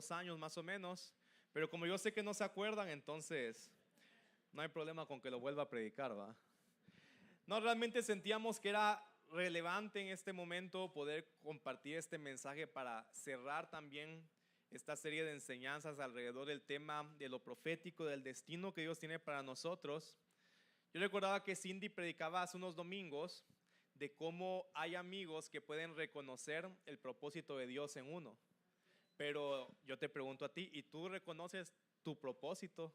2 años más o menos, pero como yo sé que no se acuerdan, entonces no hay problema con que lo vuelva a predicar, ¿va? No, realmente sentíamos que era relevante en este momento poder compartir este mensaje para cerrar también esta serie de enseñanzas alrededor del tema de lo profético, del destino que Dios tiene para nosotros. Yo recordaba que Cindy predicaba hace unos domingos de cómo hay amigos que pueden reconocer el propósito de Dios en uno. Pero yo te pregunto a ti, ¿y tú reconoces tu propósito?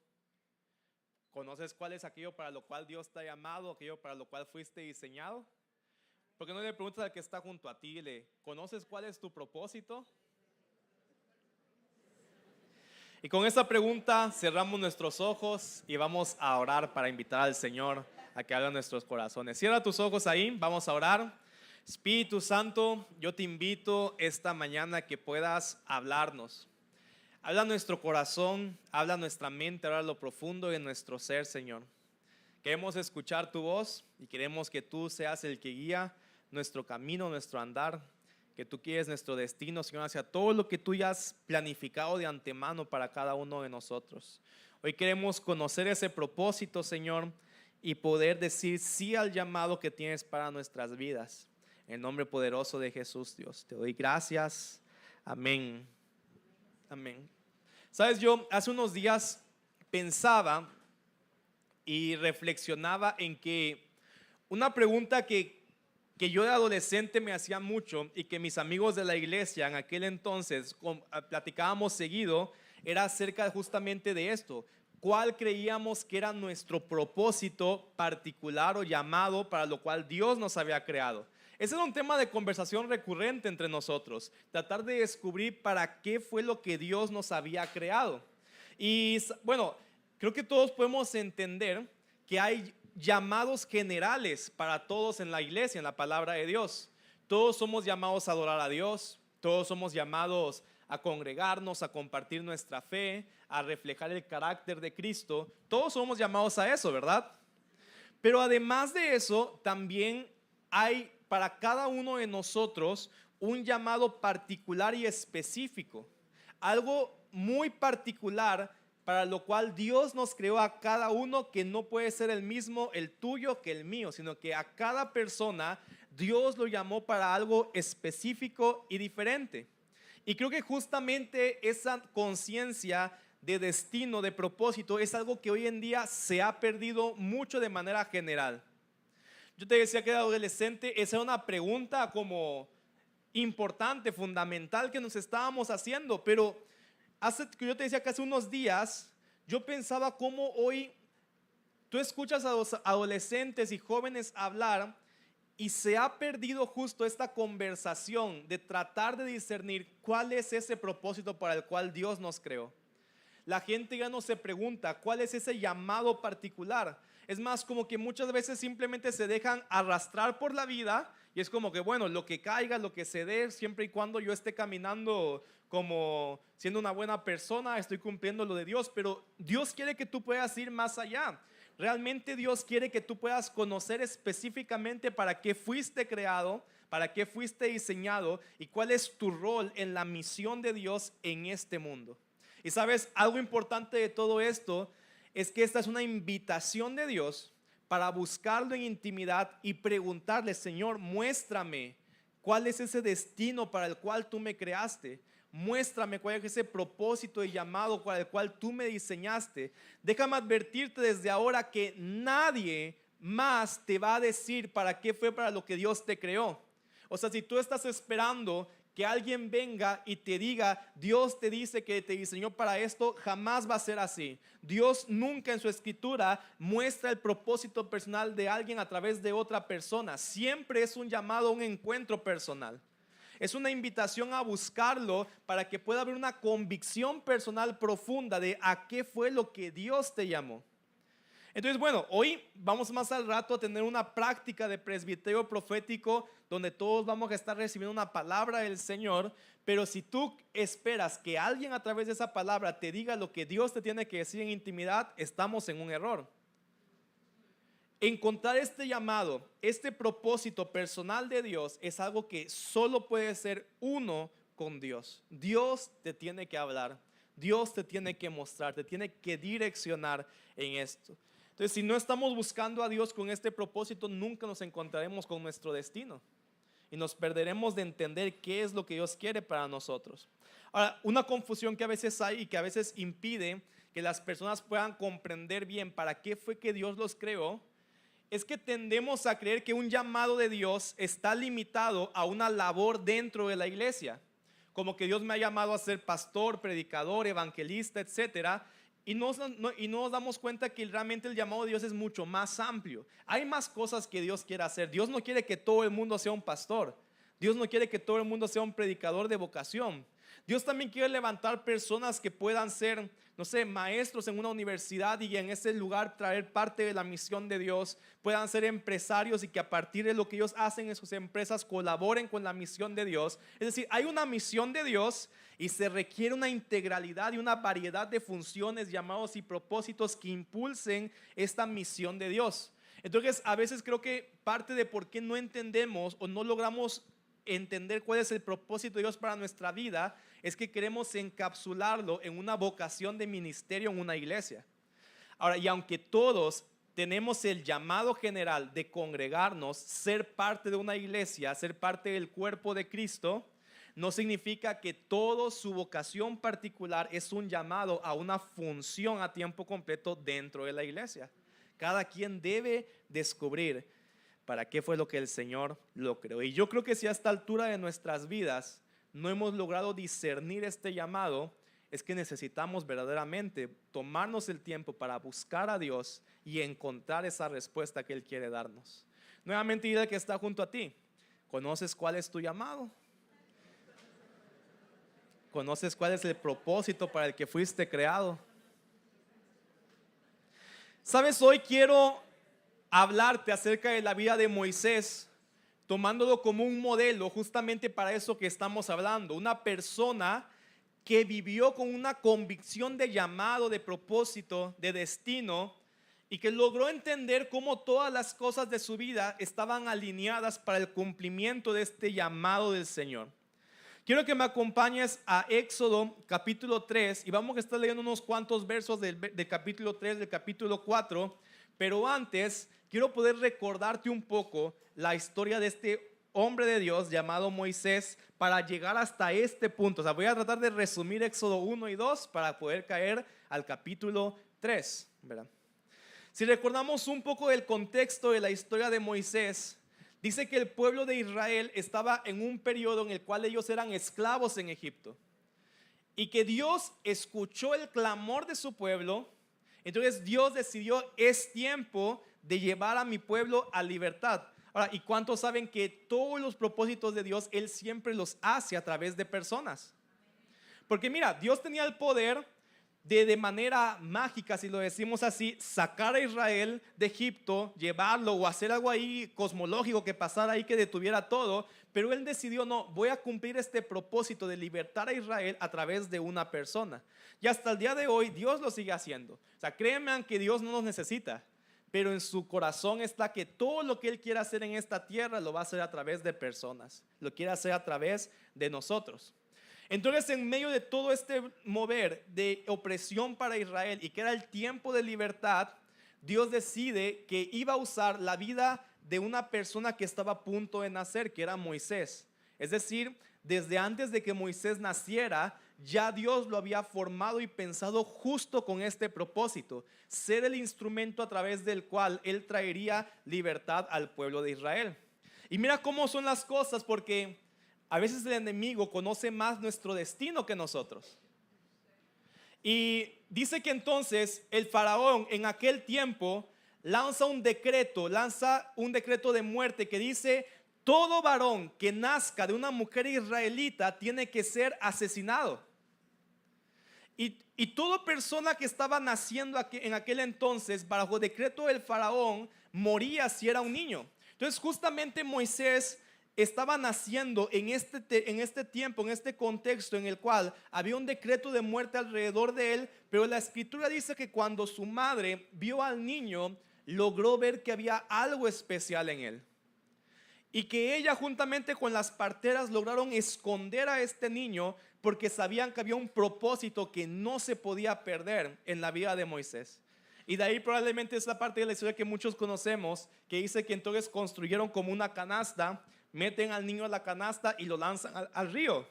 ¿Conoces cuál es aquello para lo cual Dios te ha llamado, aquello para lo cual fuiste diseñado? Porque no le preguntas al que está junto a ti, ¿conoces cuál es tu propósito? Y con esta pregunta cerramos nuestros ojos y vamos a orar para invitar al Señor a que haga nuestros corazones. Cierra tus ojos ahí, vamos a orar. Espíritu Santo, yo te invito esta mañana que puedas hablarnos. Habla nuestro corazón, habla nuestra mente, habla lo profundo de nuestro ser, Señor. Queremos escuchar tu voz y queremos que tú seas el que guía nuestro camino, nuestro andar, que tú quieres nuestro destino, Señor, hacia todo lo que tú ya has planificado de antemano para cada uno de nosotros. Hoy queremos conocer ese propósito, Señor, y poder decir sí al llamado que tienes para nuestras vidas. En el nombre poderoso de Jesús, Dios, te doy gracias. Amén. Amén. Sabes, yo hace unos días pensaba y reflexionaba en que una pregunta que yo de adolescente me hacía mucho y que mis amigos de la iglesia en aquel entonces platicábamos seguido, era acerca justamente de esto. ¿Cuál creíamos que era nuestro propósito particular o llamado para lo cual Dios nos había creado? Ese era un tema de conversación recurrente entre nosotros, tratar de descubrir para qué fue lo que Dios nos había creado. Y bueno, creo que todos podemos entender que hay llamados generales para todos en la iglesia, en la palabra de Dios. Todos somos llamados a adorar a Dios, todos somos llamados a congregarnos, a compartir nuestra fe, a reflejar el carácter de Cristo. Todos somos llamados a eso, ¿verdad? Pero además de eso, también hay para cada uno de nosotros un llamado particular y específico. Algo muy particular para lo cual Dios nos creó a cada uno, que no puede ser el mismo el tuyo que el mío, sino que a cada persona Dios lo llamó para algo específico y diferente. Y creo que justamente esa conciencia de destino, de propósito, es algo que hoy en día se ha perdido mucho de manera general. Yo te decía que de adolescente esa era una pregunta como importante, fundamental que nos estábamos haciendo, pero yo te decía que hace unos días yo pensaba cómo hoy tú escuchas a los adolescentes y jóvenes hablar y se ha perdido justo esta conversación de tratar de discernir cuál es ese propósito para el cual Dios nos creó. La gente ya no se pregunta cuál es ese llamado particular. Es más, como que muchas veces simplemente se dejan arrastrar por la vida y es como que, bueno, lo que caiga, lo que se dé, siempre y cuando yo esté caminando como siendo una buena persona, estoy cumpliendo lo de Dios. Pero Dios quiere que tú puedas ir más allá. Realmente Dios quiere que tú puedas conocer específicamente para qué fuiste creado, para qué fuiste diseñado y cuál es tu rol en la misión de Dios en este mundo. Y sabes, algo importante de todo esto es que esta es una invitación de Dios para buscarlo en intimidad y preguntarle: Señor, muéstrame cuál es ese destino para el cual tú me creaste. Muéstrame cuál es ese propósito y llamado para el cual tú me diseñaste. Déjame advertirte desde ahora que nadie más te va a decir para qué fue para lo que Dios te creó. O sea, si tú estás esperando que alguien venga y te diga: Dios te dice que te diseñó para esto, jamás va a ser así. Dios nunca en su escritura muestra el propósito personal de alguien a través de otra persona. Siempre es un llamado a un encuentro personal. Es una invitación a buscarlo para que pueda haber una convicción personal profunda de a qué fue lo que Dios te llamó. Entonces, bueno, hoy vamos más al rato a tener una práctica de presbiterio profético donde todos vamos a estar recibiendo una palabra del Señor. Pero si tú esperas que alguien a través de esa palabra te diga lo que Dios te tiene que decir en intimidad, estamos en un error. Encontrar este llamado, este propósito personal de Dios es algo que solo puede ser uno con Dios. Dios te tiene que hablar, Dios te tiene que mostrar, te tiene que direccionar en esto. Entonces, si no estamos buscando a Dios con este propósito, nunca nos encontraremos con nuestro destino y nos perderemos de entender qué es lo que Dios quiere para nosotros. Ahora, una confusión que a veces hay y que a veces impide que las personas puedan comprender bien para qué fue que Dios los creó, es que tendemos a creer que un llamado de Dios está limitado a una labor dentro de la iglesia, como que Dios me ha llamado a ser pastor, predicador, evangelista, etcétera. Y no nos damos cuenta que realmente el llamado de Dios es mucho más amplio. Hay más cosas que Dios quiere hacer. Dios no quiere que todo el mundo sea un pastor. Dios no quiere que todo el mundo sea un predicador de vocación. Dios también quiere levantar personas que puedan ser, no sé, maestros en una universidad y en ese lugar traer parte de la misión de Dios. Puedan ser empresarios y que a partir de lo que ellos hacen en sus empresas colaboren con la misión de Dios. Es decir, hay una misión de Dios y se requiere una integralidad y una variedad de funciones, llamados y propósitos que impulsen esta misión de Dios. Entonces, a veces creo que parte de por qué no entendemos o no logramos entender cuál es el propósito de Dios para nuestra vida es que queremos encapsularlo en una vocación de ministerio en una iglesia. Ahora, y aunque todos tenemos el llamado general de congregarnos, ser parte de una iglesia, ser parte del cuerpo de Cristo, no significa que todo su vocación particular es un llamado a una función a tiempo completo dentro de la iglesia. Cada quien debe descubrir para qué fue lo que el Señor lo creó. Y yo creo que si a esta altura de nuestras vidas no hemos logrado discernir este llamado, es que necesitamos verdaderamente tomarnos el tiempo para buscar a Dios y encontrar esa respuesta que Él quiere darnos. Nuevamente dile al que está junto a ti: ¿conoces cuál es tu llamado? ¿Conoces cuál es el propósito para el que fuiste creado? Sabes, hoy quiero hablarte acerca de la vida de Moisés, tomándolo como un modelo justamente para eso que estamos hablando. Una persona que vivió con una convicción de llamado, de propósito, de destino, y que logró entender cómo todas las cosas de su vida estaban alineadas para el cumplimiento de este llamado del Señor. Quiero que me acompañes a Éxodo capítulo 3 y vamos a estar leyendo unos cuantos versos del capítulo 3, del capítulo 4, pero antes quiero poder recordarte un poco la historia de este hombre de Dios llamado Moisés para llegar hasta este punto. O sea, voy a tratar de resumir Éxodo 1 y 2 para poder caer al capítulo 3, ¿verdad? Si recordamos un poco del contexto de la historia de Moisés, dice que el pueblo de Israel estaba en un periodo en el cual ellos eran esclavos en Egipto y que Dios escuchó el clamor de su pueblo. Entonces Dios decidió: es tiempo de llevar a mi pueblo a libertad. Ahora, ¿y cuántos saben que todos los propósitos de Dios Él siempre los hace a través de personas? Porque mira, Dios tenía el poder de manera mágica, si lo decimos así, sacar a Israel de Egipto, llevarlo o hacer algo ahí cosmológico que pasara ahí, que detuviera todo. Pero Él decidió: no, voy a cumplir este propósito de libertar a Israel a través de una persona. Y hasta el día de hoy Dios lo sigue haciendo. O sea, créanme que Dios no nos necesita, pero en su corazón está que todo lo que Él quiere hacer en esta tierra lo va a hacer a través de personas, lo quiere hacer a través de nosotros. Entonces, en medio de todo este mover de opresión para Israel y que era el tiempo de libertad, Dios decide que iba a usar la vida de una persona que estaba a punto de nacer, que era Moisés. Es decir, desde antes de que Moisés naciera, ya Dios lo había formado y pensado justo con este propósito: ser el instrumento a través del cual Él traería libertad al pueblo de Israel. Y mira cómo son las cosas, porque a veces el enemigo conoce más nuestro destino que nosotros. Y dice que entonces el faraón en aquel tiempo lanza un decreto de muerte que dice: todo varón que nazca de una mujer israelita tiene que ser asesinado. Y toda persona que estaba naciendo en aquel entonces bajo decreto del faraón moría si era un niño. Entonces justamente Moisés estaba naciendo en este tiempo, en este contexto en el cual había un decreto de muerte alrededor de él. Pero la escritura dice que cuando su madre vio al niño, logró ver que había algo especial en él. y que ella juntamente con las parteras lograron esconder a este niño porque sabían que había un propósito que no se podía perder en la vida de Moisés. Y de ahí probablemente es la parte de la historia que muchos conocemos, que dice que entonces construyeron como una canasta, meten al niño a la canasta y lo lanzan al río.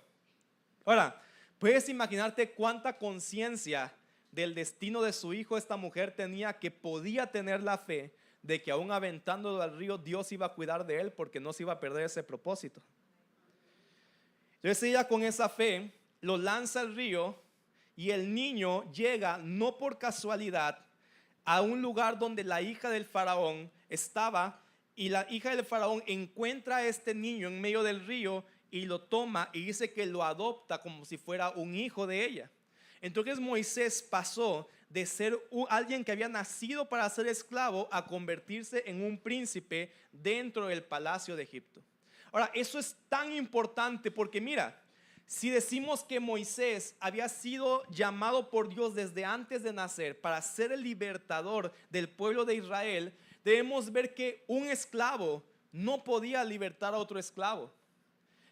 Ahora, puedes imaginarte cuánta conciencia del destino de su hijo esta mujer tenía, que podía tener la fe de que aún aventándolo al río Dios iba a cuidar de él porque no se iba a perder ese propósito. Entonces ella con esa fe lo lanza al río y el niño llega no por casualidad a un lugar donde la hija del faraón estaba, y la hija del faraón encuentra a este niño en medio del río y lo toma y dice que lo adopta como si fuera un hijo de ella. Entonces Moisés pasó de ser alguien que había nacido para ser esclavo a convertirse en un príncipe dentro del palacio de Egipto. Ahora, eso es tan importante porque mira, si decimos que Moisés había sido llamado por Dios desde antes de nacer para ser el libertador del pueblo de Israel, debemos ver que un esclavo no podía libertar a otro esclavo.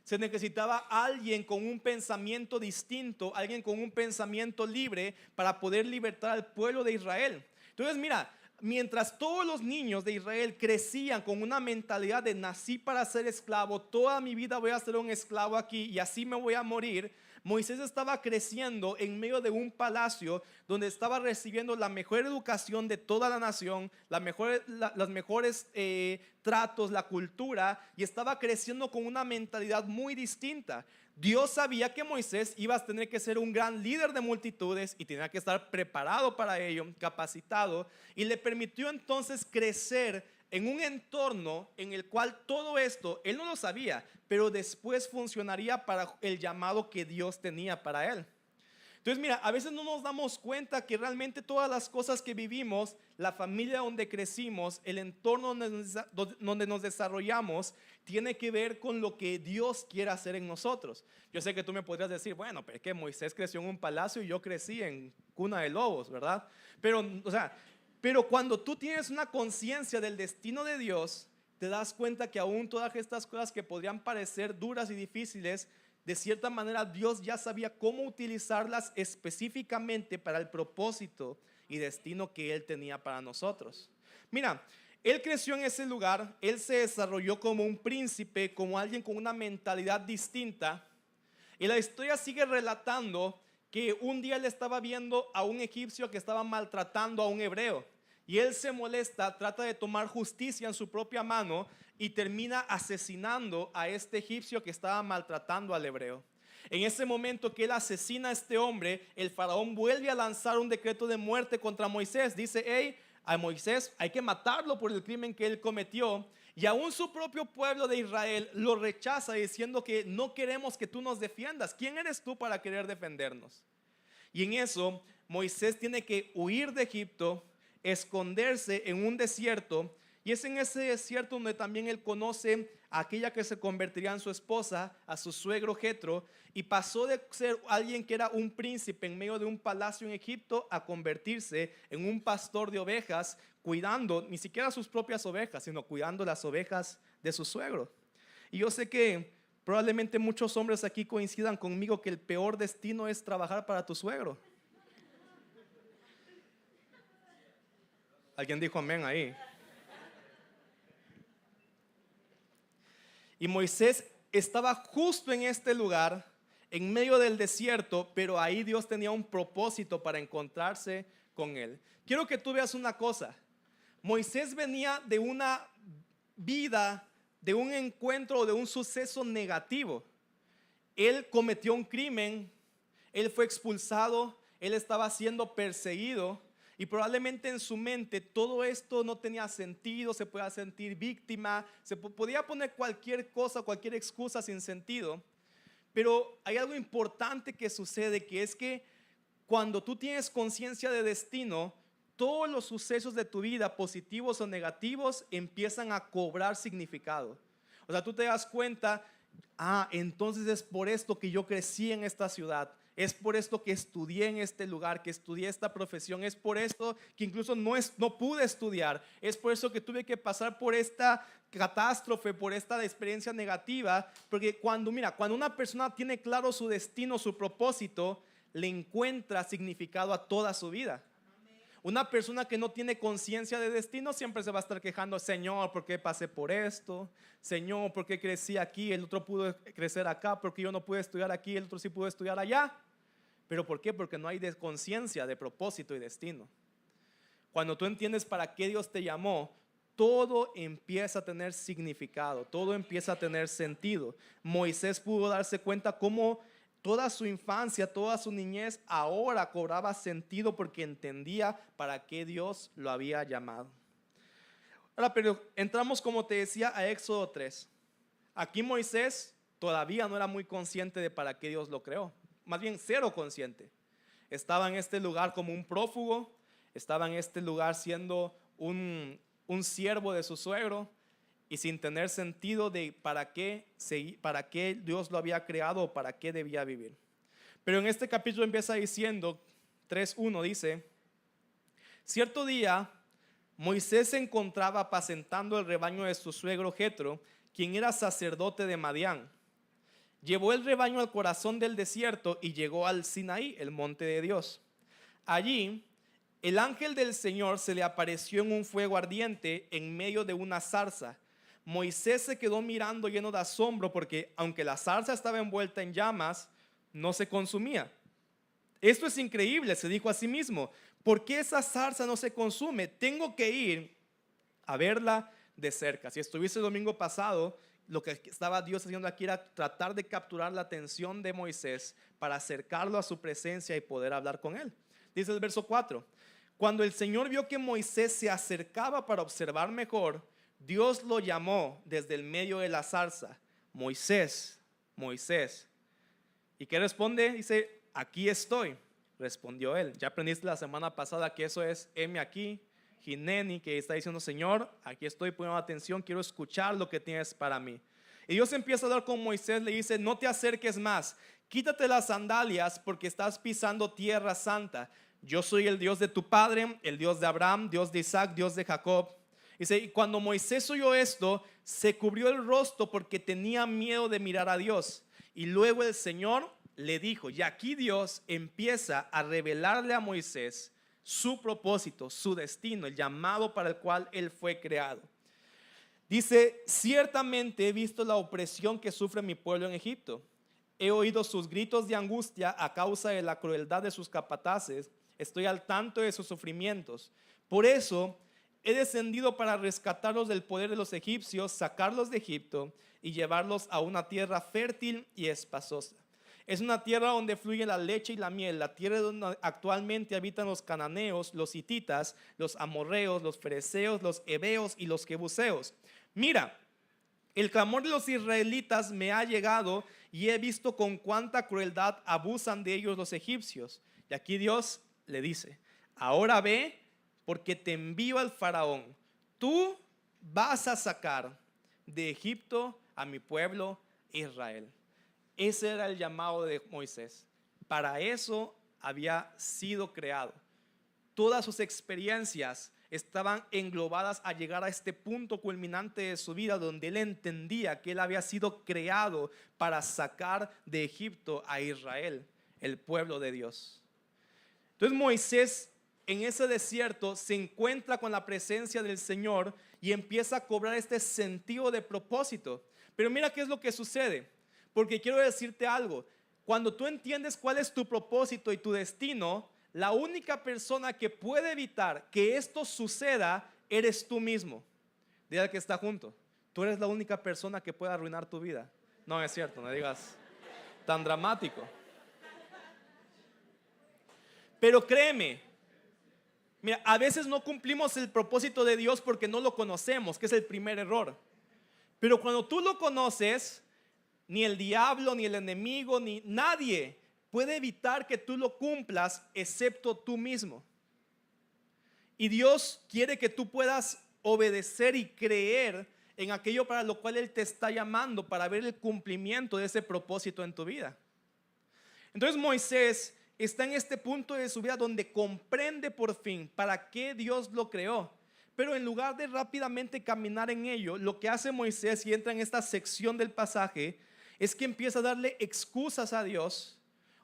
Se necesitaba alguien con un pensamiento distinto, alguien con un pensamiento libre para poder libertar al pueblo de Israel. Entonces mira, mientras todos los niños de Israel crecían con una mentalidad de nací para ser esclavo, toda mi vida voy a ser un esclavo aquí y así me voy a morir, Moisés estaba creciendo en medio de un palacio donde estaba recibiendo la mejor educación de toda la nación, las mejores tratos, la cultura, y estaba creciendo con una mentalidad muy distinta. Dios sabía que Moisés iba a tener que ser un gran líder de multitudes y tenía que estar preparado para ello, capacitado, y le permitió entonces crecer en un entorno en el cual todo esto, él no lo sabía, pero después funcionaría para el llamado que Dios tenía para él. Entonces mira, a veces no nos damos cuenta que realmente todas las cosas que vivimos, la familia donde crecimos, el entorno donde nos desarrollamos, tiene que ver con lo que Dios quiere hacer en nosotros. Yo sé que tú me podrías decir, bueno, pero es que Moisés creció en un palacio y yo crecí en cuna de lobos, ¿verdad? Pero cuando tú tienes una conciencia del destino de Dios, te das cuenta que aún todas estas cosas que podrían parecer duras y difíciles, de cierta manera Dios ya sabía cómo utilizarlas específicamente para el propósito y destino que Él tenía para nosotros. Mira, Él creció en ese lugar, Él se desarrolló como un príncipe, como alguien con una mentalidad distinta. Y la historia sigue relatando que un día él estaba viendo a un egipcio que estaba maltratando a un hebreo. Y él se molesta, trata de tomar justicia en su propia mano y termina asesinando a este egipcio que estaba maltratando al hebreo. En ese momento que él asesina a este hombre, el faraón vuelve a lanzar un decreto de muerte contra Moisés. Dice, hey, a Moisés hay que matarlo por el crimen que él cometió. Y aún su propio pueblo de Israel lo rechaza diciendo que no queremos que tú nos defiendas. ¿Quién eres tú para querer defendernos? Y en eso Moisés tiene que huir de Egipto, esconderse en un desierto, y es en ese desierto donde también él conoce a aquella que se convertiría en su esposa, a su suegro Jetro, y pasó de ser alguien que era un príncipe en medio de un palacio en Egipto a convertirse en un pastor de ovejas, cuidando ni siquiera sus propias ovejas, sino cuidando las ovejas de su suegro. Y yo sé que probablemente muchos hombres aquí coincidan conmigo que el peor destino es trabajar para tu suegro. ¿Alguien dijo amén ahí? Y Moisés estaba justo en este lugar, en medio del desierto, pero ahí Dios tenía un propósito para encontrarse con él. Quiero que tú veas una cosa. Moisés venía de una vida, de un encuentro, de un suceso negativo. Él cometió un crimen, él fue expulsado, él estaba siendo perseguido. Y probablemente en su mente todo esto no tenía sentido, se podía sentir víctima, se podía poner cualquier cosa, cualquier excusa sin sentido. Pero hay algo importante que sucede, que es que cuando tú tienes conciencia de destino, todos los sucesos de tu vida, positivos o negativos, empiezan a cobrar significado. O sea, tú te das cuenta, entonces es por esto que yo crecí en esta ciudad. Es por esto que estudié en este lugar, que estudié esta profesión. Es por esto que incluso no pude estudiar. Es por eso que tuve que pasar por esta catástrofe, por esta experiencia negativa. Porque cuando una persona tiene claro su destino, su propósito, le encuentra significado a toda su vida. Una persona que no tiene conciencia de destino siempre se va a estar quejando: Señor, ¿por qué pasé por esto? Señor, ¿por qué crecí aquí? El otro pudo crecer acá, porque yo no pude estudiar aquí, el otro sí pudo estudiar allá. ¿Pero por qué? Porque no hay conciencia de propósito y destino. Cuando tú entiendes para qué Dios te llamó, todo empieza a tener significado, todo empieza a tener sentido. Moisés pudo darse cuenta cómo toda su infancia, toda su niñez ahora cobraba sentido porque entendía para qué Dios lo había llamado. Ahora, pero entramos, como te decía, a Éxodo 3. Aquí Moisés todavía no era muy consciente de para qué Dios lo creó. Más bien cero consciente. Estaba en este lugar como un prófugo, estaba en este lugar siendo un siervo de su suegro y sin tener sentido de para qué Dios lo había creado o para qué debía vivir. Pero en este capítulo empieza diciendo, 3:1 dice: cierto día Moisés se encontraba apacentando el rebaño de su suegro Jetro, quien era sacerdote de Madián. Llevó el rebaño al corazón del desierto y llegó al Sinaí, el monte de Dios. Allí el ángel del Señor se le apareció en un fuego ardiente en medio de una zarza. Moisés se quedó mirando lleno de asombro porque aunque la zarza estaba envuelta en llamas, no se consumía. Esto es increíble, se dijo a sí mismo. ¿Por qué esa zarza no se consume? Tengo que ir a verla de cerca. Si estuviste el domingo pasado, lo que estaba Dios haciendo aquí era tratar de capturar la atención de Moisés para acercarlo a su presencia y poder hablar con él. Dice el verso 4: cuando el Señor vio que Moisés se acercaba para observar mejor, Dios lo llamó desde el medio de la zarza: Moisés, Moisés. ¿Y qué responde? Dice: aquí estoy. Respondió él. Ya aprendiste la semana pasada que eso es heme aquí, Hineni, que está diciendo: Señor, aquí estoy poniendo atención, quiero escuchar lo que tienes para mí. Y Dios empieza a hablar con Moisés, le dice: no te acerques más, quítate las sandalias porque estás pisando tierra santa. Yo soy el Dios de tu padre, el Dios de Abraham, Dios de Isaac, Dios de Jacob. Dice: y cuando Moisés oyó esto, se cubrió el rostro porque tenía miedo de mirar a Dios. Y luego el Señor le dijo, y aquí Dios empieza a revelarle a Moisés su propósito, su destino, el llamado para el cual él fue creado. Dice: ciertamente he visto la opresión que sufre mi pueblo en Egipto. He oído sus gritos de angustia a causa de la crueldad de sus capataces. Estoy al tanto de sus sufrimientos. Por eso he descendido para rescatarlos del poder de los egipcios, sacarlos de Egipto y llevarlos a una tierra fértil y espaciosa. Es una tierra donde fluye la leche y la miel, la tierra donde actualmente habitan los cananeos, los hititas, los amorreos, los fereceos, los heveos y los jebuseos. Mira, el clamor de los israelitas me ha llegado y he visto con cuánta crueldad abusan de ellos los egipcios. Y aquí Dios le dice: ahora ve, porque te envío al faraón. Tú vas a sacar de Egipto a mi pueblo Israel. Ese era el llamado de Moisés. Para eso había sido creado. Todas sus experiencias estaban englobadas a llegar a este punto culminante de su vida, donde él entendía que él había sido creado para sacar de Egipto a Israel, el pueblo de Dios. Entonces Moisés en ese desierto se encuentra con la presencia del Señor y empieza a cobrar este sentido de propósito. Pero mira qué es lo que sucede, porque quiero decirte algo. Cuando tú entiendes cuál es tu propósito y tu destino, la única persona que puede evitar que esto suceda eres tú mismo. Dile al que está junto: tú eres la única persona que puede arruinar tu vida. No es cierto, no digas tan dramático. Pero créeme, mira, a veces no cumplimos el propósito de Dios porque no lo conocemos, que es el primer error. Pero cuando tú lo conoces, ni el diablo, ni el enemigo, ni nadie puede evitar que tú lo cumplas excepto tú mismo. Y Dios quiere que tú puedas obedecer y creer en aquello para lo cual Él te está llamando, para ver el cumplimiento de ese propósito en tu vida. Entonces Moisés está en este punto de su vida donde comprende por fin para qué Dios lo creó. Pero en lugar de rápidamente caminar en ello, lo que hace Moisés, y entra en esta sección del pasaje, es que empieza a darle excusas a Dios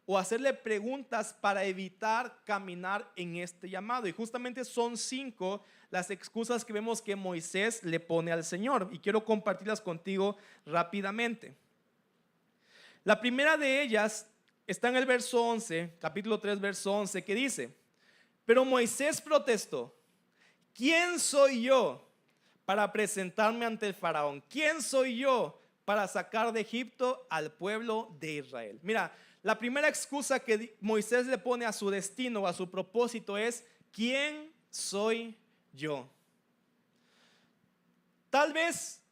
o hacerle preguntas para evitar caminar en este llamado. Y justamente son 5 las excusas que vemos que Moisés le pone al Señor. Y quiero compartirlas contigo rápidamente. La primera de ellas está en el verso 11, capítulo 3, verso 11, que dice: pero Moisés protestó: ¿quién soy yo para presentarme ante el faraón? ¿Quién soy yo para sacar de Egipto al pueblo de Israel? Mira, la primera excusa que Moisés le pone a su destino, a su propósito es: ¿quién soy yo? Tal vez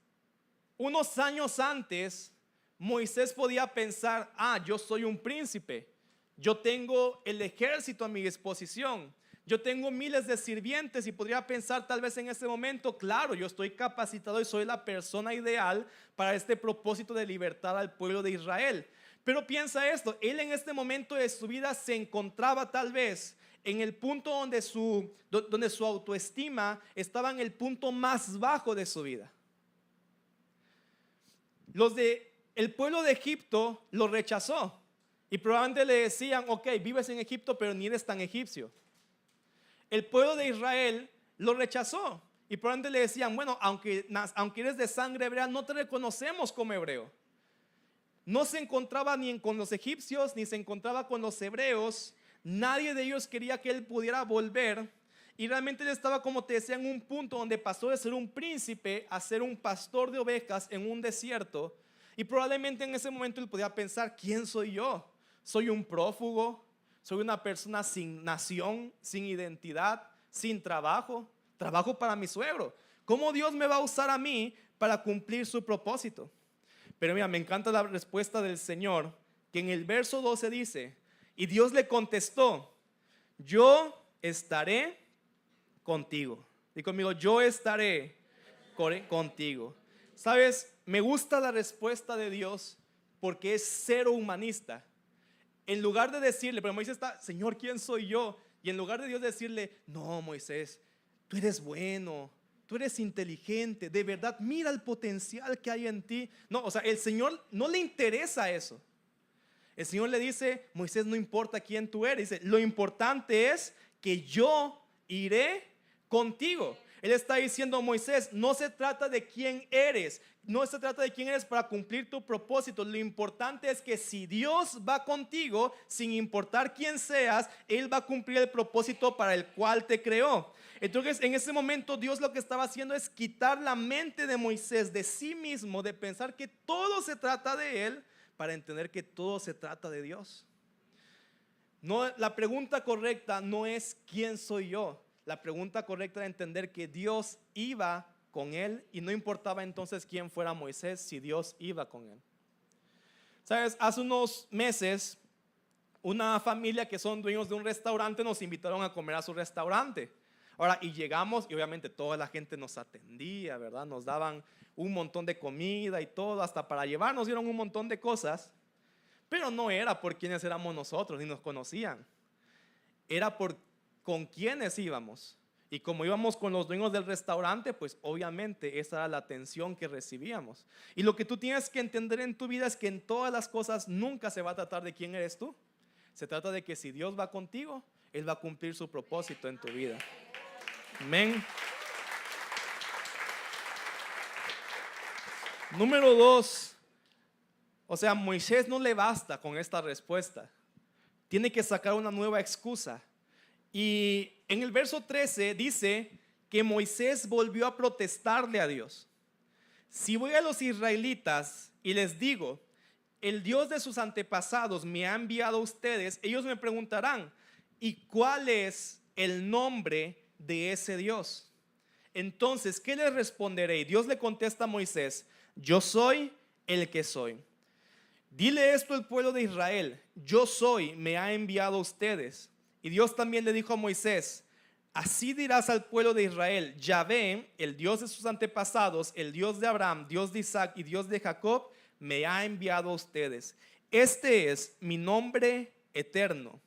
unos años antes Moisés podía pensar: yo soy un príncipe, yo tengo el ejército a mi disposición, yo tengo miles de sirvientes, y podría pensar tal vez en ese momento: claro, yo estoy capacitado y soy la persona ideal para este propósito de libertar al pueblo de Israel. Pero piensa esto: él en este momento de su vida se encontraba tal vez en el punto donde su autoestima estaba en el punto más bajo de su vida. El pueblo de Egipto lo rechazó y probablemente le decían: ok, vives en Egipto, pero ni eres tan egipcio. El pueblo de Israel lo rechazó y probablemente le decían: bueno, aunque eres de sangre hebrea, no te reconocemos como hebreo. No se encontraba ni con los egipcios, ni se encontraba con los hebreos. Nadie de ellos quería que él pudiera volver. Y realmente él estaba, como te decía, en un punto donde pasó de ser un príncipe a ser un pastor de ovejas en un desierto. Y probablemente en ese momento él podía pensar: ¿quién soy yo? Soy un prófugo, soy una persona sin nación, sin identidad, sin trabajo. Trabajo para mi suegro. ¿Cómo Dios me va a usar a mí para cumplir su propósito? Pero mira, me encanta la respuesta del Señor, que en el verso 12 dice: y Dios le contestó: yo estaré contigo. Dí conmigo: yo estaré contigo. ¿Sabes? Me gusta la respuesta de Dios porque es cero humanista. En lugar de decirle, pero Moisés está: Señor, ¿quién soy yo? Y en lugar de Dios decirle: no, Moisés, tú eres bueno, tú eres inteligente, de verdad, mira el potencial que hay en ti. No, o sea, el Señor no le interesa eso. El Señor le dice: Moisés, no importa quién tú eres. Dice: lo importante es que yo iré contigo. Él está diciendo: Moisés, no se trata de quién eres, no se trata de quién eres para cumplir tu propósito. Lo importante es que si Dios va contigo, sin importar quién seas, Él va a cumplir el propósito para el cual te creó. Entonces, en ese momento Dios lo que estaba haciendo es quitar la mente de Moisés de sí mismo, de pensar que todo se trata de él, para entender que todo se trata de Dios. No, la pregunta correcta no es ¿quién soy yo? La pregunta correcta es entender que Dios iba con él, y no importaba entonces quién fuera Moisés, si Dios iba con él. Sabes, hace unos meses una familia que son dueños de un restaurante nos invitaron a comer a su restaurante. Ahora, y llegamos y obviamente toda la gente nos atendía, ¿verdad? Nos daban un montón de comida y todo, hasta para llevar nos dieron un montón de cosas. Pero no era por quienes éramos nosotros, ni nos conocían. Era por con quienes íbamos. Y como íbamos con los dueños del restaurante, pues obviamente esa era la atención que recibíamos. Y lo que tú tienes que entender en tu vida es que en todas las cosas nunca se va a tratar de quién eres tú. Se trata de que si Dios va contigo, Él va a cumplir su propósito en tu vida. Amén. Número 2. O sea, Moisés no le basta con esta respuesta. Tiene que sacar una nueva excusa. Y en el verso 13 dice que Moisés volvió a protestarle a Dios. Si voy a los israelitas y les digo: el Dios de sus antepasados me ha enviado a ustedes, ellos me preguntarán: ¿y cuál es el nombre de ese Dios? Entonces, ¿qué les responderé? Y Dios le contesta a Moisés: yo soy el que soy. Dile esto al pueblo de Israel: yo soy, me ha enviado a ustedes. Y Dios también le dijo a Moisés: así dirás al pueblo de Israel: Yahvé, el Dios de sus antepasados, el Dios de Abraham, Dios de Isaac y Dios de Jacob, me ha enviado a ustedes. Este es mi nombre eterno,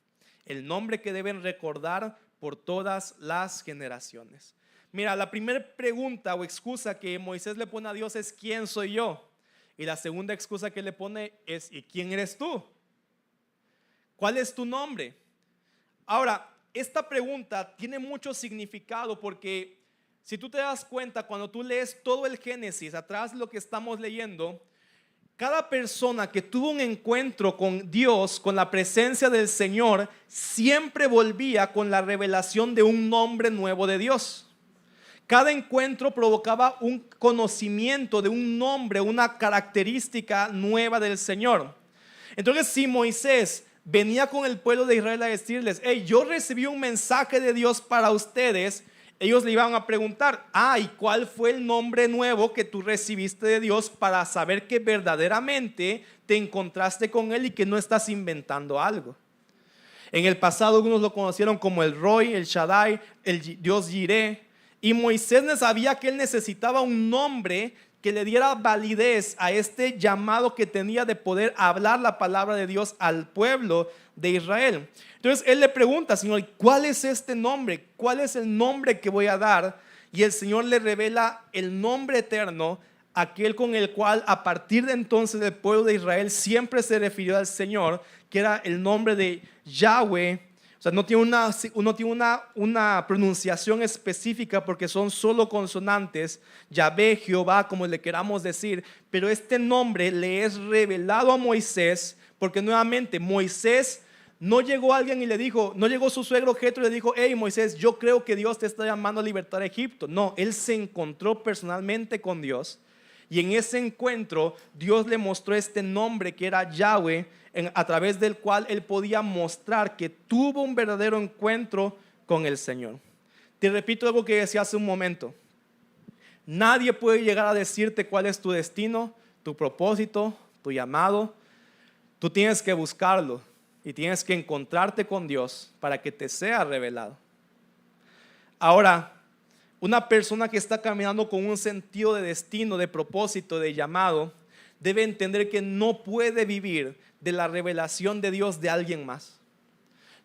el nombre que deben recordar por todas las generaciones. Mira, la primera pregunta o excusa que Moisés le pone a Dios es: ¿quién soy yo? Y la segunda excusa que le pone es: ¿y quién eres tú? ¿Cuál es tu nombre? Ahora, esta pregunta tiene mucho significado, porque si tú te das cuenta, cuando tú lees todo el Génesis, atrás de lo que estamos leyendo, cada persona que tuvo un encuentro con Dios, con la presencia del Señor, siempre volvía con la revelación de un nombre nuevo de Dios. Cada encuentro provocaba un conocimiento de un nombre, una característica nueva del Señor. Entonces, si Moisés venía con el pueblo de Israel a decirles: hey, yo recibí un mensaje de Dios para ustedes, ellos le iban a preguntar: ¿y cuál fue el nombre nuevo que tú recibiste de Dios, para saber que verdaderamente te encontraste con Él y que no estás inventando algo? En el pasado algunos lo conocieron como el Roy, el Shaddai, el Dios Jireh. Y Moisés sabía que él necesitaba un nombre que le diera validez a este llamado que tenía de poder hablar la palabra de Dios al pueblo de Israel. Entonces él le pregunta: Señor, ¿cuál es este nombre? ¿Cuál es el nombre que voy a dar? Y el Señor le revela el nombre eterno, aquel con el cual a partir de entonces el pueblo de Israel siempre se refirió al Señor, que era el nombre de Yahweh. O sea, no tiene una pronunciación específica, porque son solo consonantes: Yahvé, Jehová, como le queramos decir. Pero este nombre le es revelado a Moisés, porque nuevamente Moisés no llegó a alguien y le dijo, no llegó su suegro Jetro y le dijo: hey Moisés, yo creo que Dios te está llamando a libertar a Egipto. No, él se encontró personalmente con Dios, y en ese encuentro Dios le mostró este nombre que era Yahweh, a través del cual él podía mostrar que tuvo un verdadero encuentro con el Señor. Te repito algo que decía hace un momento: nadie puede llegar a decirte cuál es tu destino, tu propósito, tu llamado. Tú tienes que buscarlo y tienes que encontrarte con Dios para que te sea revelado. Ahora, una persona que está caminando con un sentido de destino, de propósito, de llamado, debe entender que no puede vivir de la revelación de Dios de alguien más.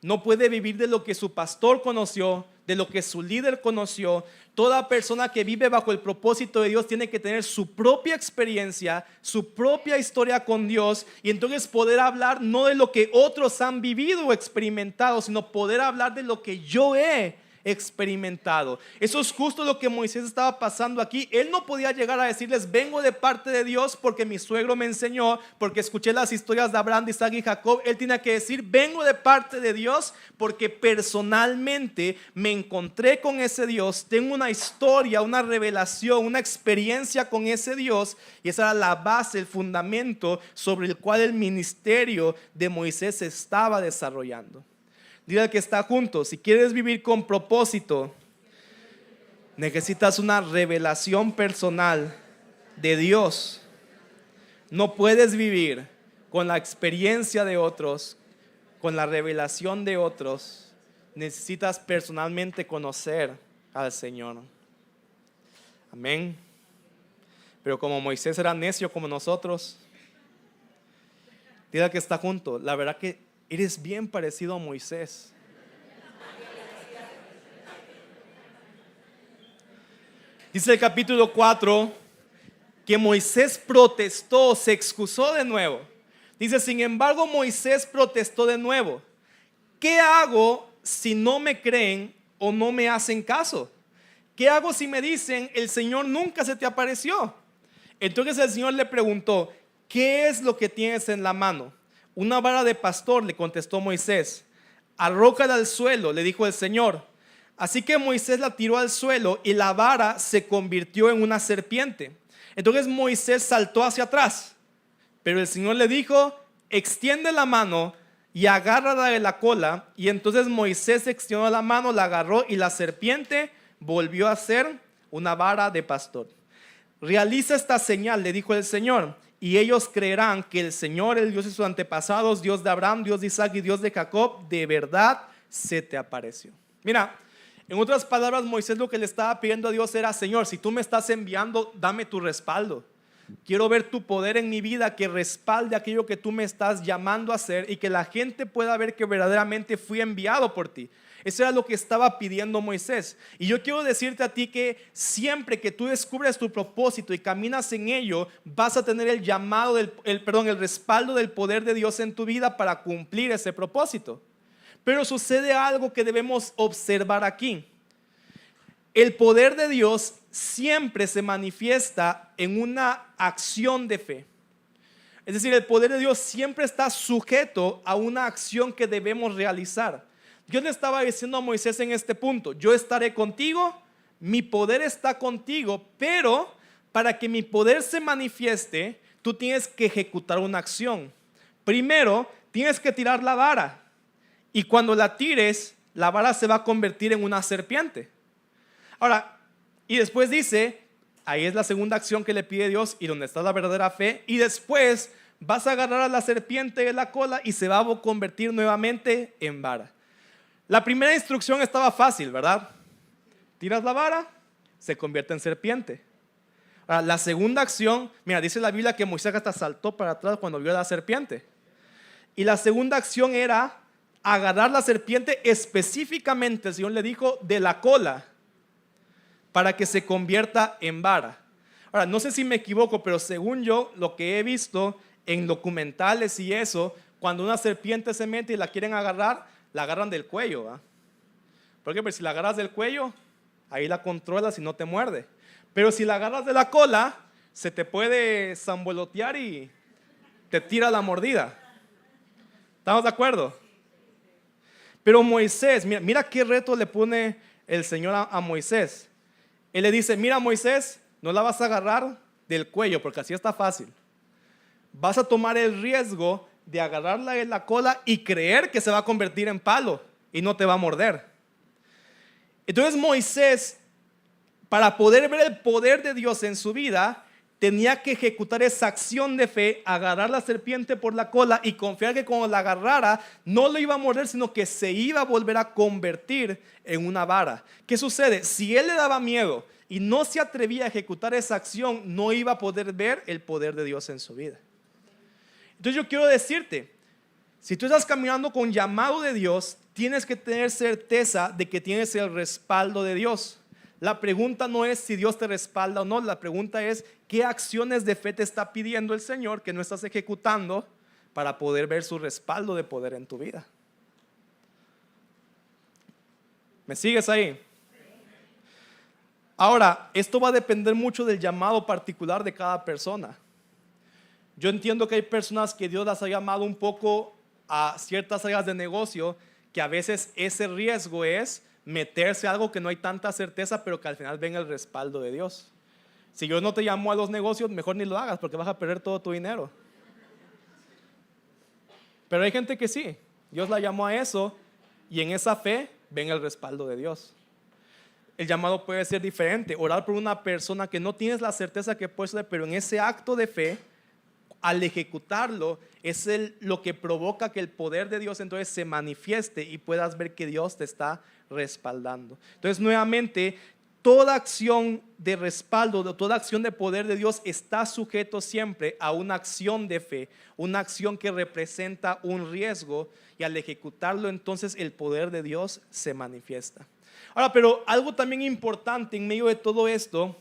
No puede vivir de lo que su pastor conoció, de lo que su líder conoció. Toda persona que vive bajo el propósito de Dios tiene que tener su propia experiencia, su propia historia con Dios, y entonces poder hablar no de lo que otros han vivido o experimentado, sino poder hablar de lo que yo he experimentado. Eso es justo lo que Moisés estaba pasando aquí. Él no podía llegar a decirles: vengo de parte de Dios porque mi suegro me enseñó, porque escuché las historias de Abraham, de Isaac y Jacob. Él tenía que decir: vengo de parte de Dios porque personalmente me encontré con ese Dios, tengo una historia, una revelación, una experiencia con ese Dios. Y esa era la base, el fundamento sobre el cual el ministerio de Moisés se estaba desarrollando. Dile al que está junto: si quieres vivir con propósito, necesitas una revelación personal de Dios. No puedes vivir con la experiencia de otros, con la revelación de otros. Necesitas personalmente conocer al Señor. Amén. Pero como Moisés era necio como nosotros, dile al que está junto: la verdad que eres bien parecido a Moisés. Dice el capítulo 4 que Moisés protestó, se excusó de nuevo. Dice: sin embargo, Moisés protestó de nuevo. ¿Qué hago si no me creen o no me hacen caso? ¿Qué hago si me dicen: el Señor nunca se te apareció? Entonces el Señor le preguntó: ¿qué es lo que tienes en la mano? Una vara de pastor, le contestó Moisés. Arrójala al suelo, le dijo el Señor. Así que Moisés la tiró al suelo y la vara se convirtió en una serpiente. Entonces Moisés saltó hacia atrás, pero el Señor le dijo: extiende la mano y agárrala de la cola. Y entonces Moisés extendió la mano, la agarró, y la serpiente volvió a ser una vara de pastor. Realiza esta señal, le dijo el Señor, y ellos creerán que el Señor, el Dios de sus antepasados, Dios de Abraham, Dios de Isaac y Dios de Jacob, de verdad se te apareció. Mira, en otras palabras, Moisés lo que le estaba pidiendo a Dios era: Señor, si tú me estás enviando, dame tu respaldo. quiero ver tu poder en mi vida que respalde aquello que tú me estás llamando a hacer y que la gente pueda ver que verdaderamente fui enviado por ti. Eso era lo que estaba pidiendo Moisés. Y yo quiero decirte a ti que siempre que tú descubres tu propósito y caminas en ello, vas a tener el llamado, el respaldo del poder de Dios en tu vida para cumplir ese propósito. Pero sucede algo que debemos observar aquí. El poder de Dios siempre se manifiesta en una acción de fe. Es decir, el poder de Dios siempre está sujeto a una acción que debemos realizar. Dios le estaba diciendo a Moisés en este punto: yo estaré contigo, mi poder está contigo, pero para que mi poder se manifieste, tú tienes que ejecutar una acción. Primero, tienes que tirar la vara, y cuando la tires, la vara se va a convertir en una serpiente. Ahora, y después dice, ahí es la segunda acción que le pide Dios y donde está la verdadera fe, y después vas a agarrar a la serpiente de la cola y se va a convertir nuevamente en vara. La primera instrucción estaba fácil, ¿verdad? Tiras la vara, se convierte en serpiente. Ahora, la segunda acción, mira, dice la Biblia que Moisés hasta saltó para atrás cuando vio a la serpiente. Y la segunda acción era agarrar la serpiente específicamente, el Señor le dijo, de la cola, para que se convierta en vara. Ahora, no sé si me equivoco, pero según yo, lo que he visto en documentales y eso, cuando una serpiente se mete y la quieren agarrar, la agarran del cuello, ¿va? Porque pues, si la agarras del cuello, ahí la controlas y no te muerde. Pero si la agarras de la cola, se te puede zambolotear y te tira la mordida. ¿Estamos de acuerdo? Pero Moisés, mira qué reto le pone el Señor a Moisés. Él le dice, mira Moisés, no la vas a agarrar del cuello porque así está fácil. Vas a tomar el riesgo de agarrarla de la cola y creer que se va a convertir en palo y no te va a morder. Entonces Moisés, para poder ver el poder de Dios en su vida, tenía que ejecutar esa acción de fe, agarrar la serpiente por la cola y confiar que cuando la agarrara no lo iba a morder, sino que se iba a volver a convertir en una vara. ¿Qué sucede? Si él le daba miedo y no se atrevía a ejecutar esa acción, no iba a poder ver el poder de Dios en su vida. Entonces yo quiero decirte, si tú estás caminando con llamado de Dios, tienes que tener certeza de que tienes el respaldo de Dios. La pregunta no es si Dios te respalda o no, la pregunta es qué acciones de fe te está pidiendo el Señor que no estás ejecutando para poder ver su respaldo de poder en tu vida. ¿Me sigues ahí? Ahora, esto va a depender mucho del llamado particular de cada persona. Yo entiendo que hay personas que Dios las ha llamado un poco a ciertas áreas de negocio, que a veces ese riesgo es meterse a algo que no hay tanta certeza, pero que al final ven el respaldo de Dios. Si Dios no te llamó a los negocios, mejor ni lo hagas porque vas a perder todo tu dinero. Pero hay gente que sí, Dios la llamó a eso y en esa fe ven el respaldo de Dios. El llamado puede ser diferente, orar por una persona que no tienes la certeza que puede ser, pero en ese acto de fe, al ejecutarlo, es lo que provoca que el poder de Dios entonces se manifieste y puedas ver que Dios te está respaldando. Entonces nuevamente, toda acción de respaldo, toda acción de poder de Dios está sujeto siempre a una acción de fe, una acción que representa un riesgo, y al ejecutarlo entonces el poder de Dios se manifiesta. Ahora, pero algo también importante en medio de todo esto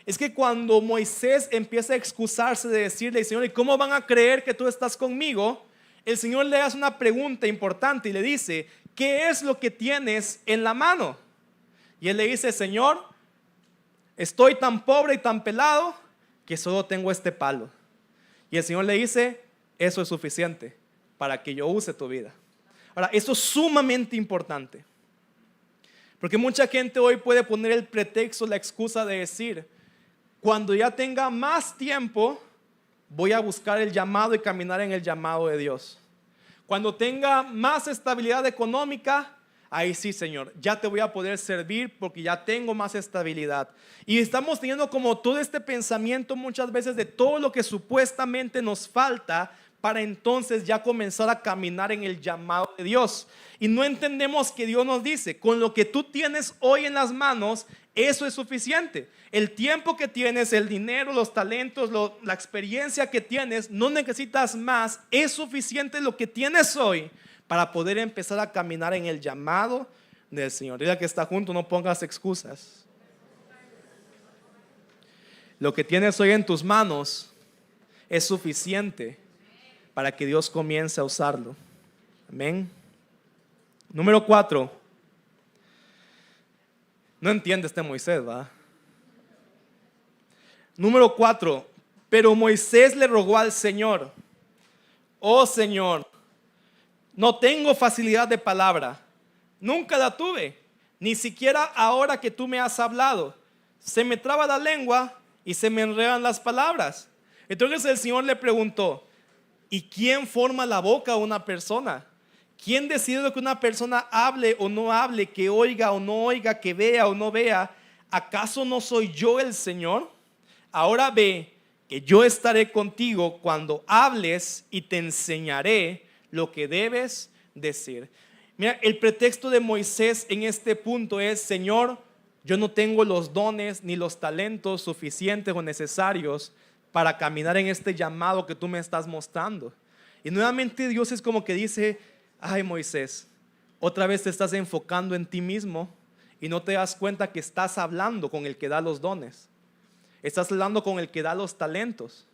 es que cuando Moisés empieza a excusarse de decirle, Señor, ¿y cómo van a creer que tú estás conmigo? El Señor le hace una pregunta importante y le dice, ¿qué es lo que tienes en la mano? Y él le dice, Señor, estoy tan pobre y tan pelado que solo tengo este palo. Y el Señor le dice, eso es suficiente para que yo use tu vida. Ahora, esto es sumamente importante, porque mucha gente hoy puede poner el pretexto, la excusa de decir, cuando ya tenga más tiempo, voy a buscar el llamado y caminar en el llamado de Dios. Cuando tenga más estabilidad económica, ahí sí, Señor, ya te voy a poder servir porque ya tengo más estabilidad. Y estamos teniendo como todo este pensamiento muchas veces de todo lo que supuestamente nos falta para entonces ya comenzar a caminar en el llamado de Dios. Y no entendemos que Dios nos dice, con lo que tú tienes hoy en las manos, eso es suficiente. El tiempo que tienes, el dinero, los talentos, la experiencia que tienes, no necesitas más. Es suficiente lo que tienes hoy para poder empezar a caminar en el llamado del Señor. Dile que está junto, no pongas excusas. Lo que tienes hoy en tus manos es suficiente para que Dios comience a usarlo. Amén. Número 4. No entiende este Moisés, ¿va? Número 4. Pero Moisés le rogó al Señor: oh Señor, no tengo facilidad de palabra, nunca la tuve, ni siquiera ahora que tú me has hablado. Se me traba la lengua y se me enredan las palabras. Entonces el Señor le preguntó: ¿y quién forma la boca a una persona? ¿Quién decide lo que una persona hable o no hable, que oiga o no oiga, que vea o no vea? ¿Acaso no soy yo el Señor? Ahora ve que yo estaré contigo cuando hables y te enseñaré lo que debes decir. Mira, el pretexto de Moisés en este punto es: Señor, yo no tengo los dones ni los talentos suficientes o necesarios para caminar en este llamado que tú me estás mostrando. Y nuevamente Dios es como que dice: ay, Moisés, otra vez te estás enfocando en ti mismo y no te das cuenta que estás hablando con el que da los dones. Estás hablando con el que da los talentos.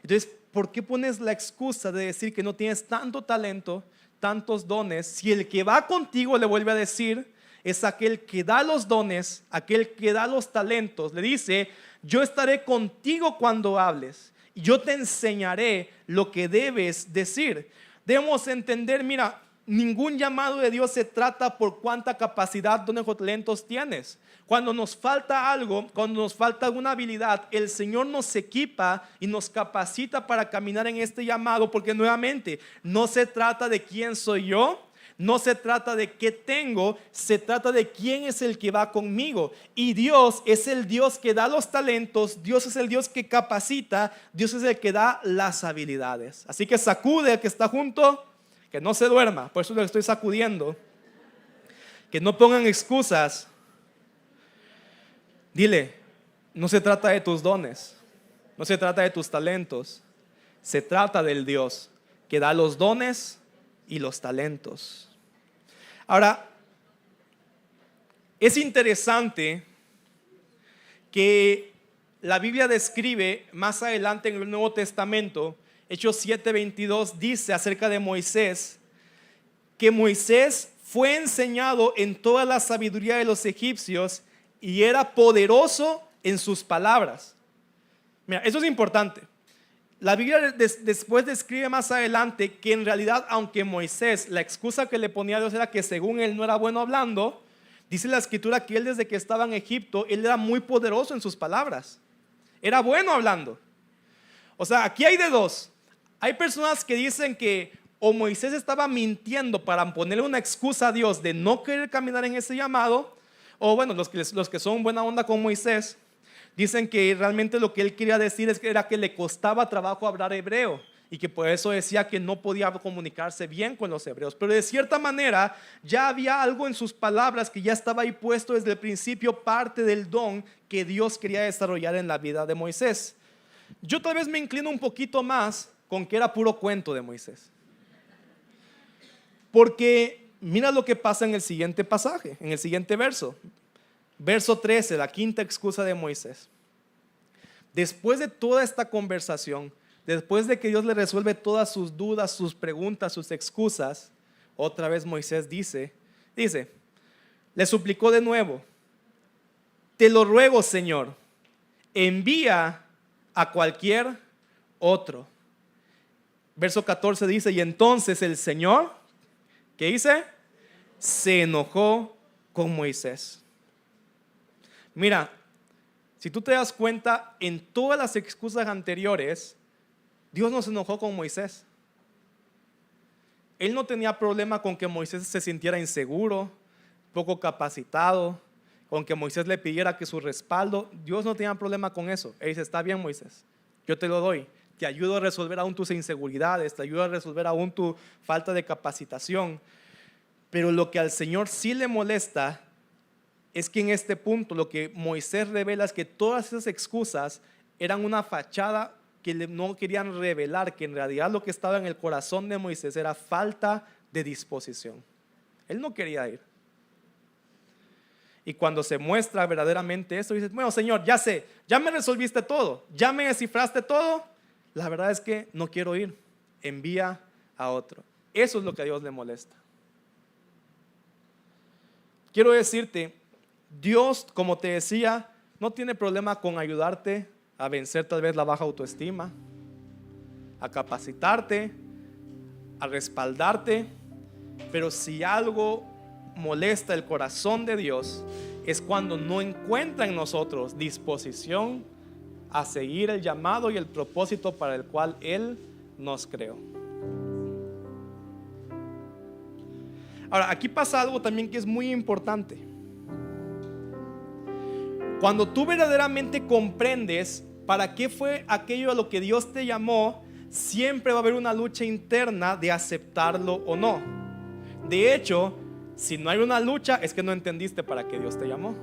Entonces, ¿por qué pones la excusa de decir que no tienes tanto talento, tantos dones, si el que va contigo, le vuelve a decir, es aquel que da los dones, aquel que da los talentos? Le dice: yo estaré contigo cuando hables y yo te enseñaré lo que debes decir. Debemos entender, mira, ningún llamado de Dios se trata por cuánta capacidad, dones o talentos tienes. Cuando nos falta algo, cuando nos falta alguna habilidad, el Señor nos equipa y nos capacita para caminar en este llamado, porque nuevamente no se trata de quién soy yo, no se trata de qué tengo, se trata de quién es el que va conmigo. Y Dios es el Dios que da los talentos, Dios es el Dios que capacita, Dios es el que da las habilidades. Así que sacude al que está junto, que no se duerma. Por eso le estoy sacudiendo. Que no pongan excusas. Dile: no se trata de tus dones, no se trata de tus talentos, se trata del Dios que da los dones y los talentos. Ahora, es interesante que la Biblia describe más adelante en el Nuevo Testamento, Hechos 7:22, dice acerca de Moisés, que Moisés fue enseñado en toda la sabiduría de los egipcios y era poderoso en sus palabras. Mira, eso es importante. La Biblia después describe más adelante que en realidad, aunque Moisés, la excusa que le ponía a Dios era que según él no era bueno hablando, dice la escritura que él, desde que estaba en Egipto, él era muy poderoso en sus palabras. Era bueno hablando. O sea, aquí hay de dos. Hay personas que dicen que o Moisés estaba mintiendo para ponerle una excusa a Dios de no querer caminar en ese llamado, o bueno, los que son buena onda con Moisés dicen que realmente lo que él quería decir era que le costaba trabajo hablar hebreo y que por eso decía que no podía comunicarse bien con los hebreos. Pero de cierta manera ya había algo en sus palabras que ya estaba ahí puesto desde el principio, parte del don que Dios quería desarrollar en la vida de Moisés. Yo tal vez me inclino un poquito más con que era puro cuento de Moisés, porque mira lo que pasa en el siguiente pasaje, en el siguiente verso. Verso 13, la quinta excusa de Moisés. Después de toda esta conversación, después de que Dios le resuelve todas sus dudas, sus preguntas, sus excusas, otra vez Moisés dice, le suplicó de nuevo: te lo ruego, Señor, envía a cualquier otro. Verso 14 dice: y entonces el Señor, ¿qué dice? Se enojó con Moisés. Mira, si tú te das cuenta, en todas las excusas anteriores, Dios no se enojó con Moisés. Él no tenía problema con que Moisés se sintiera inseguro, poco capacitado, con que Moisés le pidiera que su respaldo. Dios no tenía problema con eso. Él dice: está bien, Moisés, yo te lo doy, te ayudo a resolver aún tus inseguridades, te ayudo a resolver aún tu falta de capacitación. Pero lo que al Señor sí le molesta es que en este punto lo que Moisés revela es que todas esas excusas eran una fachada que no querían revelar que en realidad lo que estaba en el corazón de Moisés era falta de disposición. Él no quería ir. Y cuando se muestra verdaderamente eso, dices, bueno, Señor, ya sé, ya me resolviste todo, ya me descifraste todo, la verdad es que no quiero ir, envía a otro. Eso es lo que a Dios le molesta. Quiero decirte, Dios, como te decía, no tiene problema con ayudarte a vencer tal vez la baja autoestima, a capacitarte, a respaldarte, pero si algo molesta el corazón de Dios es cuando no encuentra en nosotros disposición a seguir el llamado y el propósito para el cual Él nos creó. Ahora, aquí pasa algo también que es muy importante. Cuando tú verdaderamente comprendes para qué fue aquello a lo que Dios te llamó, siempre va a haber una lucha interna de aceptarlo o no. De hecho, si no hay una lucha, es que no entendiste para qué Dios te llamó.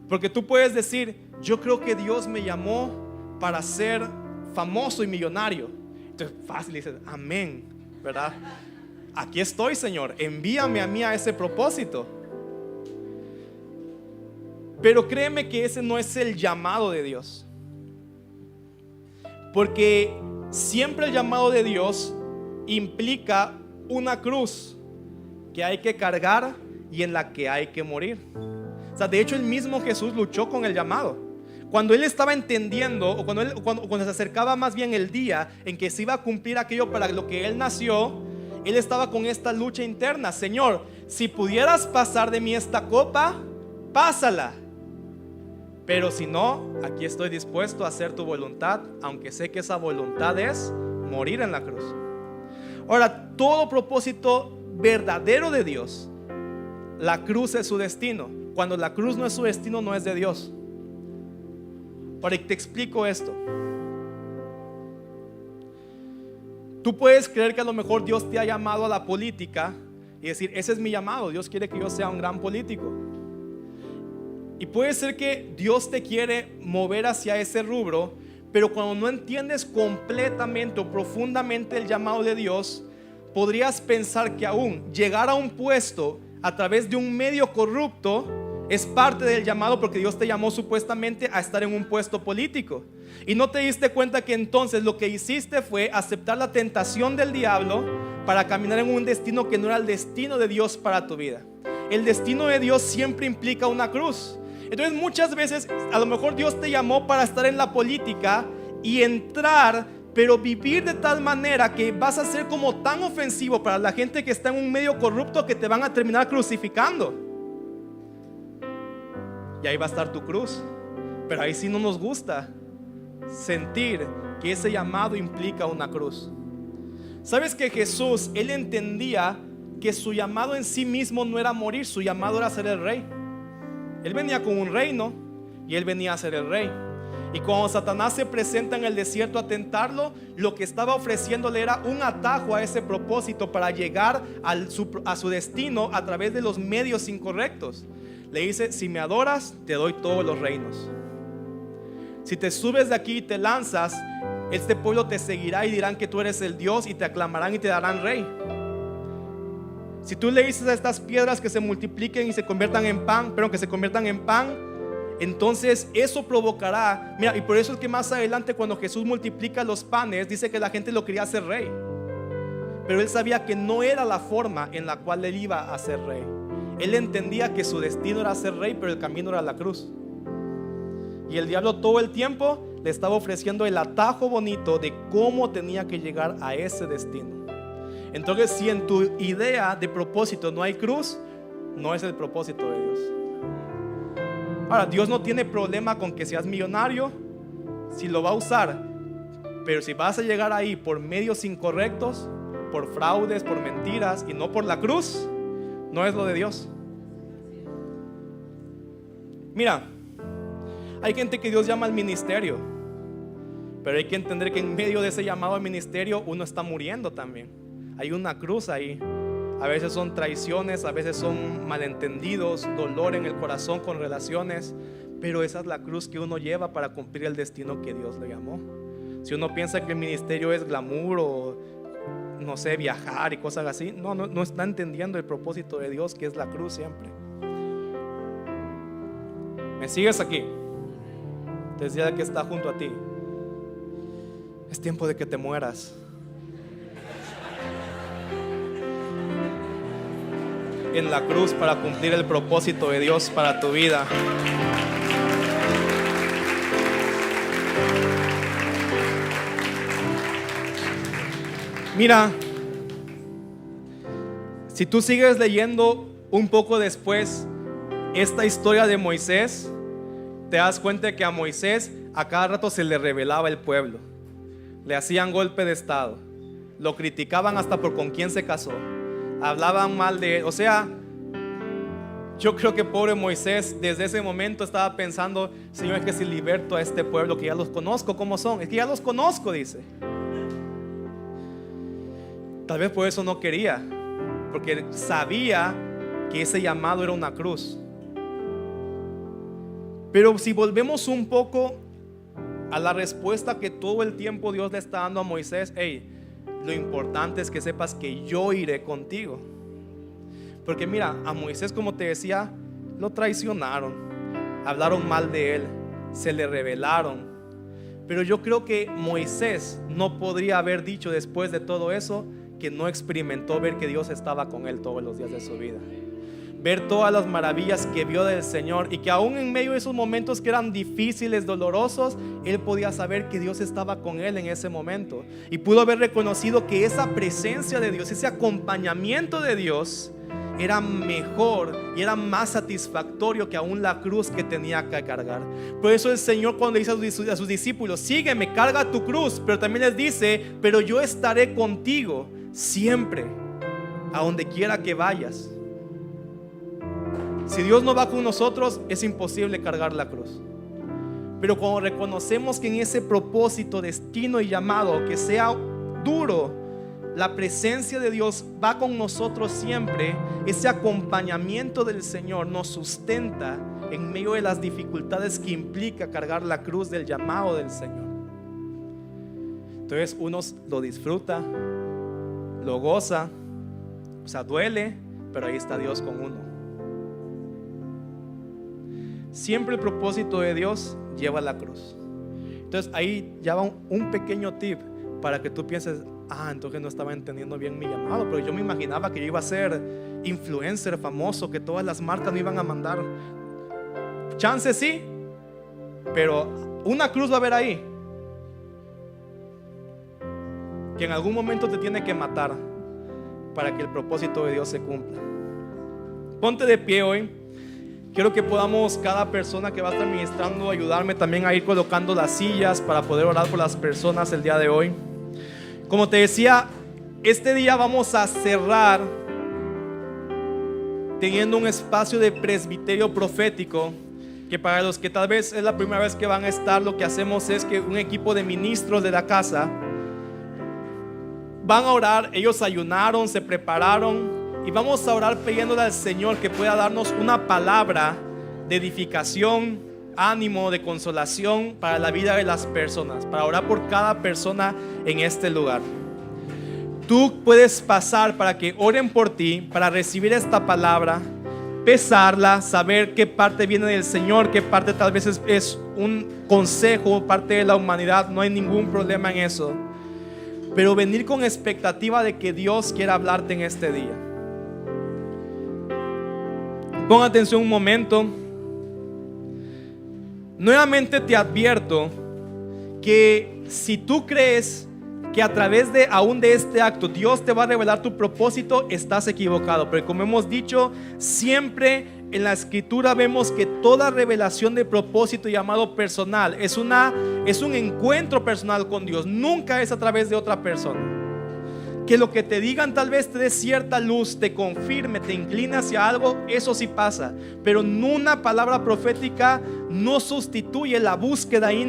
Porque tú puedes decir, yo creo que Dios me llamó para ser famoso y millonario. Entonces fácil dices, amén, ¿verdad? Aquí estoy, Señor, envíame a mí a ese propósito. Pero créeme que ese no es el llamado de Dios. Porque siempre el llamado de Dios implica una cruz que hay que cargar y en la que hay que morir. O sea, de hecho el mismo Jesús luchó con el llamado. Cuando él estaba entendiendo, o cuando se acercaba más bien el día en que se iba a cumplir aquello para lo que él nació, él estaba con esta lucha interna. Señor, si pudieras pasar de mí esta copa, pásala. Pero si no, aquí estoy dispuesto a hacer tu voluntad, aunque sé que esa voluntad es morir en la cruz. Ahora, todo propósito verdadero de Dios, la cruz es su destino. Cuando la cruz no es su destino, no es de Dios. Ahora te explico esto. Tú puedes creer que a lo mejor Dios te ha llamado a la política y decir, ese es mi llamado, Dios quiere que yo sea un gran político. Y puede ser que Dios te quiere mover hacia ese rubro, pero cuando no entiendes completamente o profundamente el llamado de Dios, podrías pensar que aún llegar a un puesto a través de un medio corrupto es parte del llamado, porque Dios te llamó supuestamente a estar en un puesto político. Y no te diste cuenta que entonces lo que hiciste fue aceptar la tentación del diablo para caminar en un destino que no era el destino de Dios para tu vida. El destino de Dios siempre implica una cruz. Entonces muchas veces a lo mejor Dios te llamó para estar en la política y entrar, pero vivir de tal manera que vas a ser como tan ofensivo para la gente que está en un medio corrupto que te van a terminar crucificando. Y ahí va a estar tu cruz. Pero ahí sí no nos gusta sentir que ese llamado implica una cruz. ¿Sabes que Jesús, él entendía que su llamado en sí mismo no era morir, su llamado era ser el rey? Él venía con un reino y él venía a ser el rey. Y cuando Satanás se presenta en el desierto a tentarlo, lo que estaba ofreciéndole era un atajo a ese propósito para llegar a su destino a través de los medios incorrectos. Le dice, si me adoras, te doy todos los reinos. Si te subes de aquí y te lanzas, este pueblo te seguirá y dirán que tú eres el Dios y te aclamarán y te darán rey. Si tú le dices a estas piedras que se multipliquen y se conviertan en pan, pero que se conviertan en pan, entonces eso provocará. Mira, y por eso es que más adelante cuando Jesús multiplica los panes, dice que la gente lo quería hacer rey. Pero él sabía que no era la forma en la cual él iba a ser rey. Él entendía que su destino era ser rey, pero el camino era la cruz. Y el diablo todo el tiempo le estaba ofreciendo el atajo bonito de cómo tenía que llegar a ese destino. Entonces, si en tu idea de propósito no hay cruz, no es el propósito de Dios. Ahora, Dios no tiene problema con que seas millonario, si lo va a usar. Pero si vas a llegar ahí por medios incorrectos, por fraudes, por mentiras y no por la cruz, no es lo de Dios. Mira, hay gente que Dios llama al ministerio Pero hay que entender que en medio de ese llamado al ministerio uno está muriendo también. Hay una cruz ahí. A veces son traiciones, a veces son malentendidos, dolor en el corazón con relaciones. Pero esa es la cruz que uno lleva para cumplir el destino que Dios le llamó. Si uno piensa que el ministerio es glamour o no sé, viajar y cosas así, no está entendiendo el propósito de Dios, que es la cruz siempre. ¿Me sigues aquí? Te decía que está junto a ti. Es tiempo de que te mueras. En la cruz para cumplir el propósito de Dios para tu vida. Mira, si tú sigues leyendo un poco después esta historia de Moisés, te das cuenta que a Moisés a cada rato se le rebelaba el pueblo. Le hacían golpe de estado, lo criticaban hasta por con quién se casó, hablaban mal de él. O sea, yo creo que pobre Moisés desde ese momento estaba pensando: Señor, es que si liberto a este pueblo, que ya los conozco cómo son, es que ya los conozco, dice. Tal vez por eso no quería, porque sabía que ese llamado era una cruz. Pero si volvemos un poco a la respuesta que todo el tiempo Dios le está dando a Moisés: hey, lo importante es que sepas que yo iré contigo. Porque mira, a Moisés, como te decía, lo traicionaron, hablaron mal de él, se le rebelaron. Pero yo creo que Moisés no podría haber dicho después de todo eso que no experimentó ver que Dios estaba con él todos los días de su vida, ver todas las maravillas que vio del Señor, y que aún en medio de esos momentos que eran difíciles, dolorosos, él podía saber que Dios estaba con él en ese momento, y pudo haber reconocido que esa presencia de Dios, ese acompañamiento de Dios era mejor y era más satisfactorio que aún la cruz que tenía que cargar. Por eso el Señor, cuando le dice a sus discípulos: sígueme, carga tu cruz, pero también les dice: pero yo estaré contigo siempre, a donde quiera que vayas. Si Dios no va con nosotros, es imposible cargar la cruz. Pero cuando reconocemos que en ese propósito, destino y llamado, que sea duro, la presencia de Dios va con nosotros siempre, ese acompañamiento del Señor nos sustenta en medio de las dificultades que implica cargar la cruz del llamado del Señor. Entonces uno lo disfruta, lo goza, o sea, duele, pero ahí está Dios con uno. Siempre el propósito de Dios lleva la cruz. Entonces ahí ya va un pequeño tip para que tú pienses: entonces no estaba entendiendo bien mi llamado, pero yo me imaginaba que yo iba a ser influencer famoso, que todas las marcas me iban a mandar. Chance sí, pero una cruz va a haber ahí, que en algún momento te tiene que matar para que el propósito de Dios se cumpla. Ponte de pie hoy. Quiero que podamos, cada persona que va a estar ministrando, ayudarme también a ir colocando las sillas para poder orar por las personas el día de hoy. Como te decía, este día vamos a cerrar teniendo un espacio de presbiterio profético, que para los que tal vez es la primera vez que van a estar, lo que hacemos es que un equipo de ministros de la casa van a orar. Ellos ayunaron, se prepararon, y vamos a orar pidiéndole al Señor que pueda darnos una palabra de edificación, ánimo, de consolación para la vida de las personas, para orar por cada persona en este lugar. Tú puedes pasar para que oren por ti, para recibir esta palabra, pesarla, saber qué parte viene del Señor, qué parte tal vez es un consejo, parte de la humanidad. No hay ningún problema en eso, pero venir con expectativa de que Dios quiera hablarte en este día. Pon atención un momento. Nuevamente te advierto que si tú crees que a través de aún de este acto Dios te va a revelar tu propósito, estás equivocado. Pero como hemos dicho, siempre en la escritura vemos que toda revelación de propósito y llamado personal es un encuentro personal con Dios. Nunca es a través de otra persona. Que lo que te digan tal vez te dé cierta luz, te confirme, te incline hacia algo, eso sí pasa. Pero una palabra profética no sustituye la búsqueda